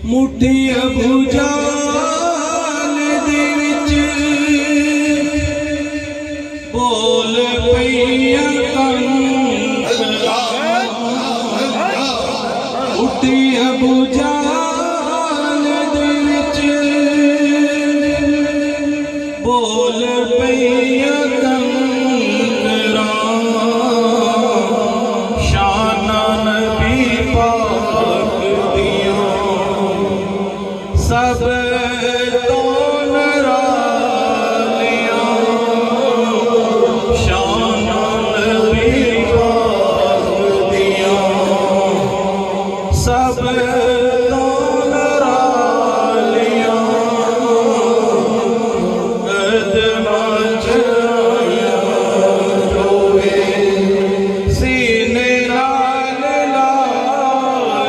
ਮੁੱਠੀ ਅਬੂਜਾਲ ਦੇ ਵਿੱਚ ਬੋਲ ਪਈਆਂ ਕੰਕਰਾਂ, ਮੁੱਠੀ ਅਬੂਜਾਲ ਦੇ ਵਿੱਚ ਬੋਲ ਪਈਆਂ ਕੰਕਰਾਂ, ਸ਼ਾਨਾਂ ਨਬੀ ਪਾਕ ਦੀਆਂ ਸਭ ਤੋਂ ਨਿਰਾਲੀਆਂ, ਸ਼ਾਨਾਂ ਨਬੀ ਪਾਕ ਦੀਆਂ ਸਭ ਤੋਂ ਨਿਰਾਲੀਆਂ, ਕਦਮਾਂ ਚ ਆਈਆਂ ਦੋਵੇਂ ਸੀਨੇ ਨਾਲ ਲਾ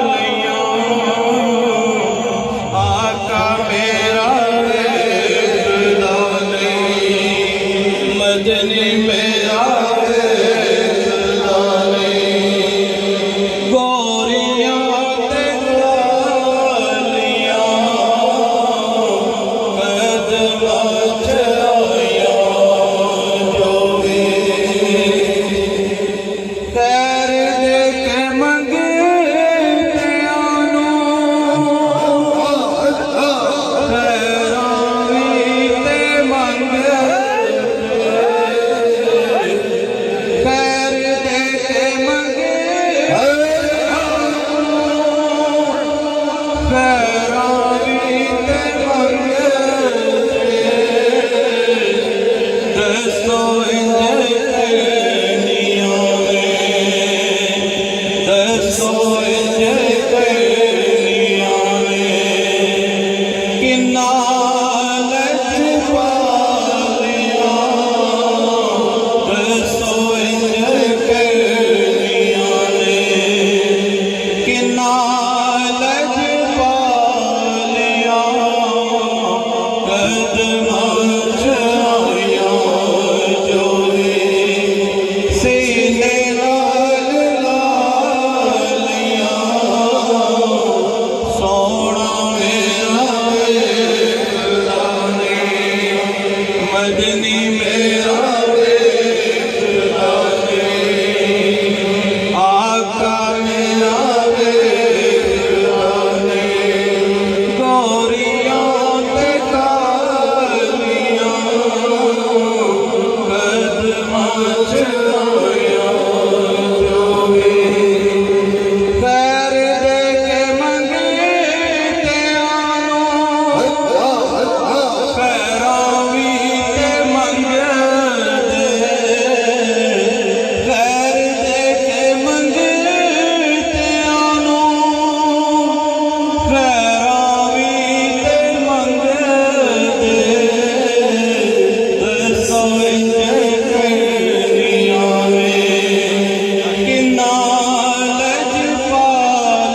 ਲਈਆਂ, ਆਕਾ ਮੇਰਾ ਵੇਖਦਾ ਨਹੀਂ, ਮਦਨੀ ਮੇਰਾ ਵੇਖਦਾ ਨਹੀਂ, ਗੋਰੀਆਂ ਤੇ ਗਾਲੀਆਂ ਕਦਮਾਂ ਚ ਆਈਆਂ ਜੋਗੇ, ਖੈਰ ਦੇ ਕੇ ਮੰਗਤਿਆਂ ਨੂੰ ਖੈਰਾਂ ਵੀ ਤੇ ਮੰਗਦੇ, ਖੈਰ ਦੇ ਕੇ ਮੰਗਤਿਆਂ ਨੂੰ ਖੈਰਾਂ ਵੀ ਤੇ ਮੰਗਦੇ, ਦੱਸੋ ਇੰਝ ਕਰਨੀਆਂ ਵੇ, ਦੱਸੋ ਇੰਝ ਕਰਨੀਆਂ ਵੇ, ਕਿੰਨਾ ਲਜਪਾਲੀਆਂ, ਦੱਸੋ ਇੰਝ ਕਰਨੀਆਂ ਨੇ, ਕਿੰਨਾ ਲਜਪਾਲੀਆਂ, ਕਦਮਾਂ ਚ ਆਈਆਂ ਜੋਗੇ ਸੀਨੇ ਨਾਲ ਲਾ ਲਈਆਂ, ਸੋਹਣਾ ਮੇਰਾ ਵੇਖਦਾ ਨਹੀਂ, ਮਦਨੀ ਮੇਰਾ ਵੇਖਦਾ ਨਹੀਂ, ਆਕਾ ਮੇਰਾ ਵੇਖਦਾ ਨਹੀਂ, ਗੋਰੀਆਂ ਤੇ ਕਾਲੀਆਂ ਕਦਮਾਂ ਚ ਆਈਆਂ ਜੋਗੇ, ਖੈਰ ਦੇ ਕੇ ਮੰਗਤਿਆਂ ਨੂੰ ਖੈਰਾਂ ਵੀ ਤੇ ਮੰਗਦੇ, ਖੈਰ ਦੇ ਕੇ ਮੰਗਤਿਆਂ ਨੂੰ ਖੈਰਾਂ ਵੀ ਤੇ ਮੰਗਦੇ, ਦੱਸੋ ਇੰਝ ਕਰਨੀਆਂ ਵੇ, ਕਿੰਨਾ ਲਜਪਾਲੀਆਂ।